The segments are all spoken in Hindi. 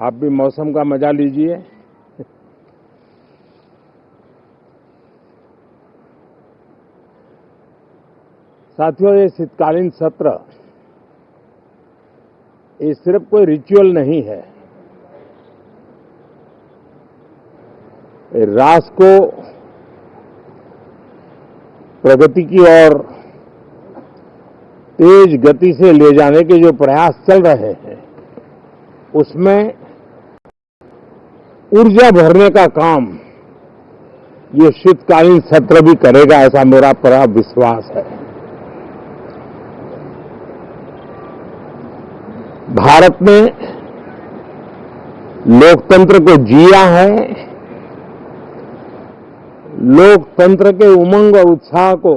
आप भी मौसम का मजा लीजिए। साथियों, ये शीतकालीन सत्र ये सिर्फ कोई रिचुअल नहीं है। राष्ट्र को प्रगति की ओर तेज गति से ले जाने के जो प्रयास चल रहे हैं, उसमें ऊर्जा भरने का काम ये शीतकालीन सत्र भी करेगा, ऐसा मेरा पूरा विश्वास है। भारत ने लोकतंत्र को जिया है। लोकतंत्र के उमंग और उत्साह को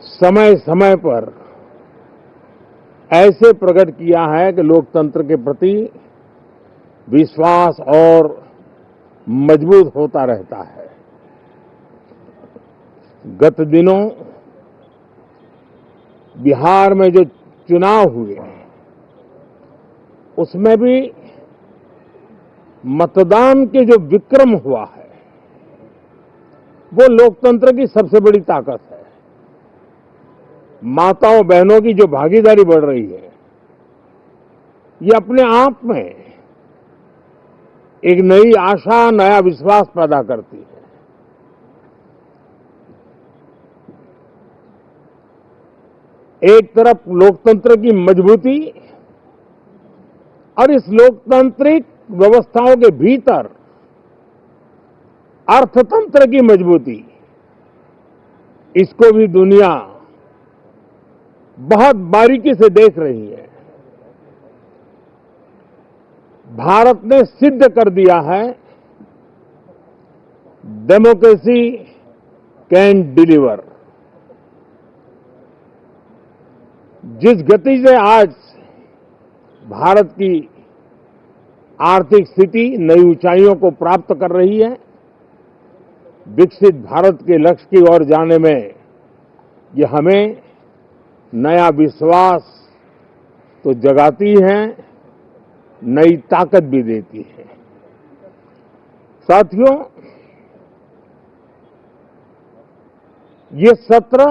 समय समय पर ऐसे प्रकट किया है कि लोकतंत्र के प्रति विश्वास और मजबूत होता रहता है। गत दिनों बिहार में जो चुनाव हुए, उसमें भी मतदान के जो विक्रम हुआ है, वो लोकतंत्र की सबसे बड़ी ताकत है। माताओं बहनों की जो भागीदारी बढ़ रही है, ये अपने आप में एक नई आशा, नया विश्वास पैदा करती है। एक तरफ लोकतंत्र की मजबूती और इस लोकतांत्रिक व्यवस्थाओं के भीतर अर्थतंत्र की मजबूती, इसको भी दुनिया बहुत बारीकी से देख रही है। भारत ने सिद्ध कर दिया है, डेमोक्रेसी कैन डिलीवर। जिस गति से आज भारत की आर्थिक स्थिति नई ऊंचाइयों को प्राप्त कर रही है, विकसित भारत के लक्ष्य की ओर जाने में ये हमें नया विश्वास तो जगाती है, नई ताकत भी देती है। साथियों, ये सत्र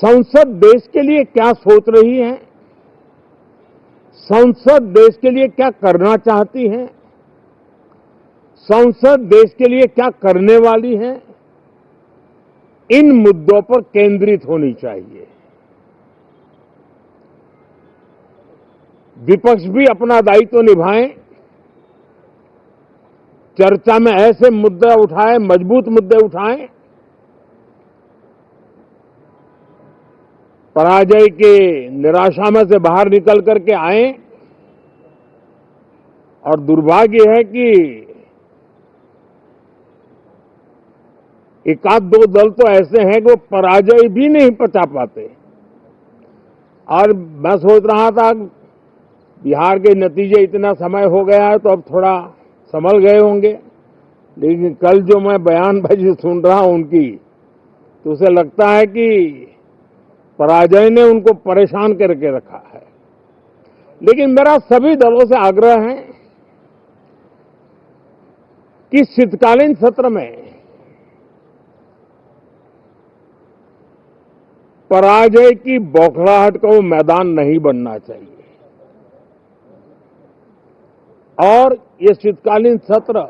संसद देश के लिए क्या सोच रही है, संसद देश के लिए क्या करना चाहती है, संसद देश के लिए क्या करने वाली है, इन मुद्दों पर केंद्रित होनी चाहिए। विपक्ष भी अपना दायित्व निभाएं, चर्चा में ऐसे मुद्दे उठाएं, मजबूत मुद्दे उठाएं, पराजय के निराशा में से बाहर निकल करके आए। और दुर्भाग्य है कि एक आध दो दल तो ऐसे हैं कि वो पराजय भी नहीं पचा पाते। और मैं सोच रहा था बिहार के नतीजे इतना समय हो गया है तो अब थोड़ा संभल गए होंगे, लेकिन कल जो मैं बयानबाजी सुन रहा हूं उनकी, तो उसे लगता है कि पराजय ने उनको परेशान करके रखा है। लेकिन मेरा सभी दलों से आग्रह है कि शीतकालीन सत्र में पराजय की बौखलाहट का वो मैदान नहीं बनना चाहिए। और ये शीतकालीन सत्र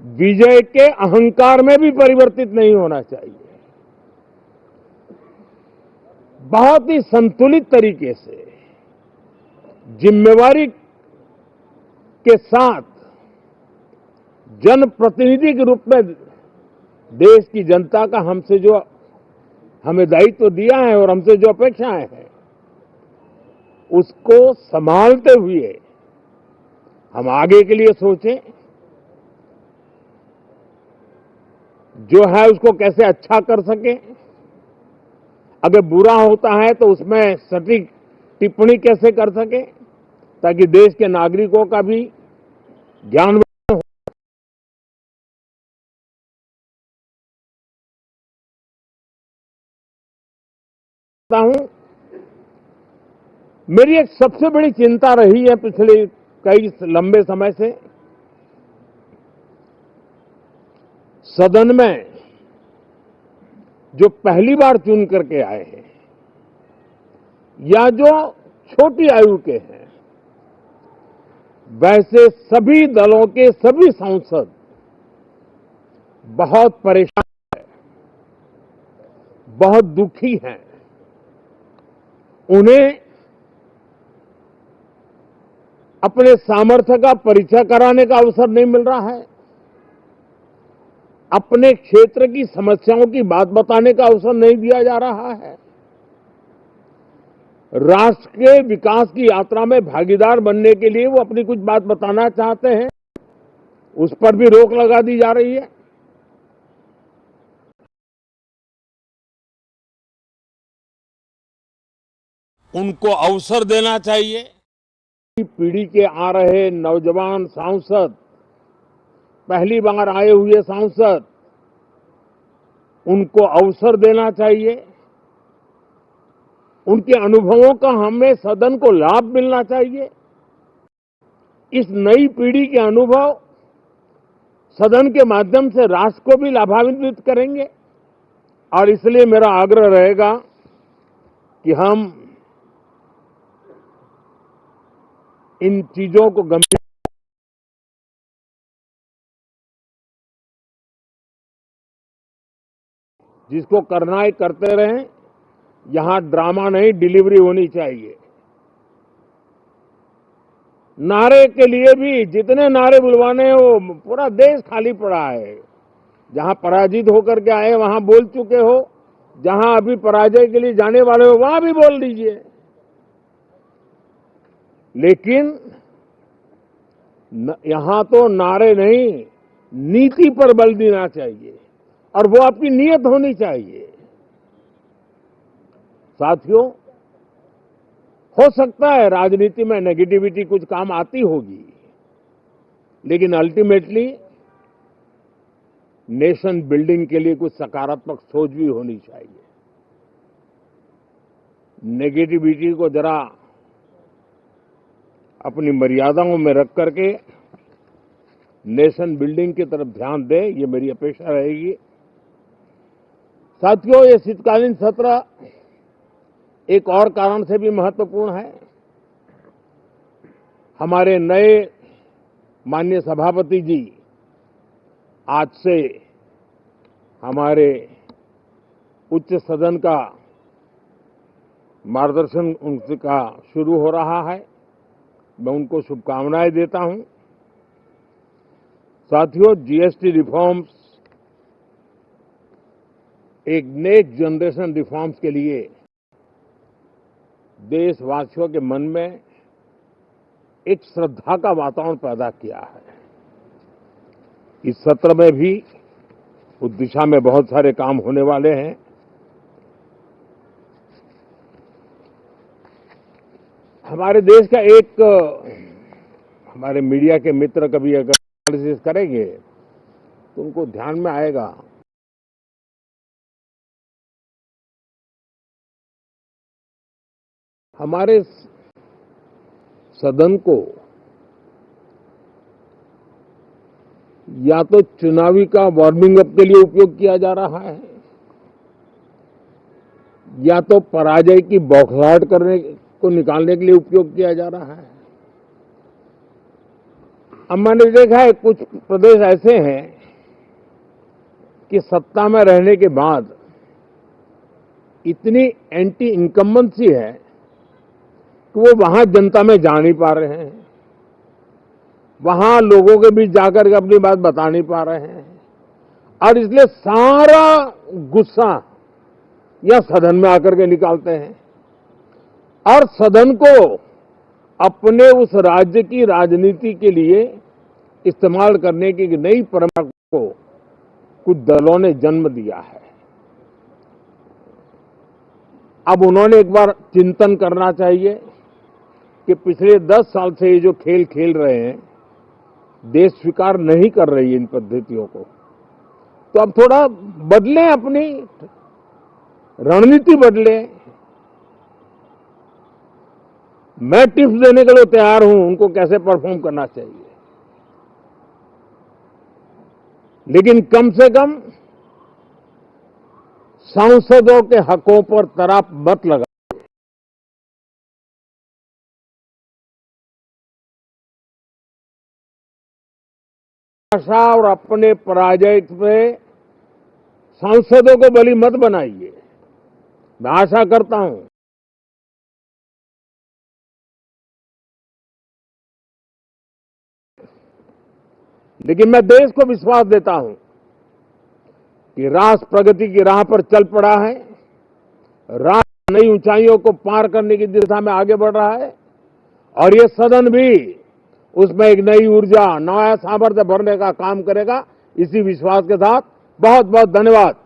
विजय के अहंकार में भी परिवर्तित नहीं होना चाहिए। बहुत ही संतुलित तरीके से, जिम्मेवारी के साथ, जनप्रतिनिधि के रूप में देश की जनता का हमसे जो हमें दायित्व दिया है और हमसे जो अपेक्षाएं हैं, उसको संभालते हुए हम आगे के लिए सोचें। जो है उसको कैसे अच्छा कर सके, अगर बुरा होता है तो उसमें सटीक टिप्पणी कैसे कर सके, ताकि देश के नागरिकों का भी ज्ञान हूं मेरी एक सबसे बड़ी चिंता रही है पिछले कई लंबे समय से, सदन में जो पहली बार चुन करके आए हैं या जो छोटी आयु के हैं, वैसे सभी दलों के सभी सांसद बहुत परेशान हैं, बहुत दुखी हैं। उन्हें अपने सामर्थ्य का परिचय कराने का अवसर नहीं मिल रहा है, अपने क्षेत्र की समस्याओं की बात बताने का अवसर नहीं दिया जा रहा है, राष्ट्र के विकास की यात्रा में भागीदार बनने के लिए वो अपनी कुछ बात बताना चाहते हैं, उस पर भी रोक लगा दी जा रही है। उनको अवसर देना चाहिए। पीढ़ी के आ रहे नौजवान सांसद, पहली बार आए हुए सांसद, उनको अवसर देना चाहिए। उनके अनुभवों का हमें सदन को लाभ मिलना चाहिए। इस नई पीढ़ी के अनुभव सदन के माध्यम से राष्ट्र को भी लाभान्वित करेंगे और इसलिए मेरा आग्रह रहेगा कि हम इन चीजों को गंभीर, जिसको करना है करते रहें, यहां ड्रामा नहीं, डिलीवरी होनी चाहिए। नारे के लिए भी जितने नारे बुलवाने हैं, वो पूरा देश खाली पड़ा है। जहां पराजित होकर के आए वहां बोल चुके हो, जहां अभी पराजय के लिए जाने वाले हो वहां भी बोल दीजिए, लेकिन यहां तो नारे नहीं, नीति पर बल देना चाहिए और वो आपकी नीयत होनी चाहिए। साथियों, हो सकता है राजनीति में नेगेटिविटी कुछ काम आती होगी, लेकिन अल्टीमेटली नेशन बिल्डिंग के लिए कुछ सकारात्मक सोच भी होनी चाहिए। नेगेटिविटी को जरा अपनी मर्यादाओं में रख करके नेशन बिल्डिंग की तरफ ध्यान दें, ये मेरी अपेक्षा रहेगी। साथियों, ये शीतकालीन सत्र एक और कारण से भी महत्वपूर्ण है। हमारे नए माननीय सभापति जी आज से हमारे उच्च सदन का मार्गदर्शन उनका शुरू हो रहा है। मैं उनको शुभकामनाएं देता हूं। साथियों, जीएसटी रिफॉर्म्स एक नेक्स्ट जनरेशन रिफॉर्म्स के लिए देशवासियों के मन में एक श्रद्धा का वातावरण पैदा किया है। इस सत्र में भी उस दिशा में बहुत सारे काम होने वाले हैं। हमारे देश का एक, हमारे मीडिया के मित्र कभी अगर एनालिसिस करेंगे तो उनको ध्यान में आएगा, हमारे सदन को या तो चुनावी का वार्मिंग अप के लिए उपयोग किया जा रहा है, या तो पराजय की बौखलाहट करने को निकालने के लिए उपयोग किया जा रहा है। अब मैंने देखा है कुछ प्रदेश ऐसे हैं कि सत्ता में रहने के बाद इतनी एंटी इनकम्बेंसी है कि वो वहां जनता में जा नहीं पा रहे हैं, वहां लोगों के बीच जाकर के अपनी बात बता नहीं पा रहे हैं, और इसलिए सारा गुस्सा या सदन में आकर के निकालते हैं और सदन को अपने उस राज्य की राजनीति के लिए इस्तेमाल करने की नई परंपरा को कुछ दलों ने जन्म दिया है। अब उन्होंने एक बार चिंतन करना चाहिए कि पिछले 10 साल से ये जो खेल खेल रहे हैं, देश स्वीकार नहीं कर रही है इन पद्धतियों को, तो अब थोड़ा बदलें, अपनी रणनीति बदलें। मैं टिप्स देने के लिए तैयार हूं उनको कैसे परफॉर्म करना चाहिए, लेकिन कम से कम सांसदों के हकों पर तराप मत लगा। आशा और अपने पराजय पे सांसदों को बलि मत बनाइए। मैं आशा करता हूं लेकिन मैं देश को विश्वास देता हूं कि राष्ट्र प्रगति की राह पर चल पड़ा है, राष्ट्र नई ऊंचाइयों को पार करने की दिशा में आगे बढ़ रहा है और ये सदन भी उसमें एक नई ऊर्जा, नया सामर्थ्य भरने का काम करेगा। इसी विश्वास के साथ बहुत बहुत धन्यवाद।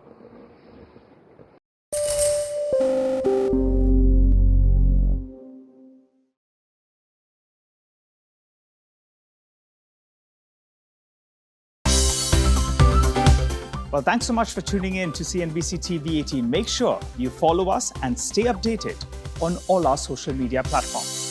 Well, thanks so much for tuning in to CNBC TV 18. Make sure you follow us and stay updated on all our social media platforms.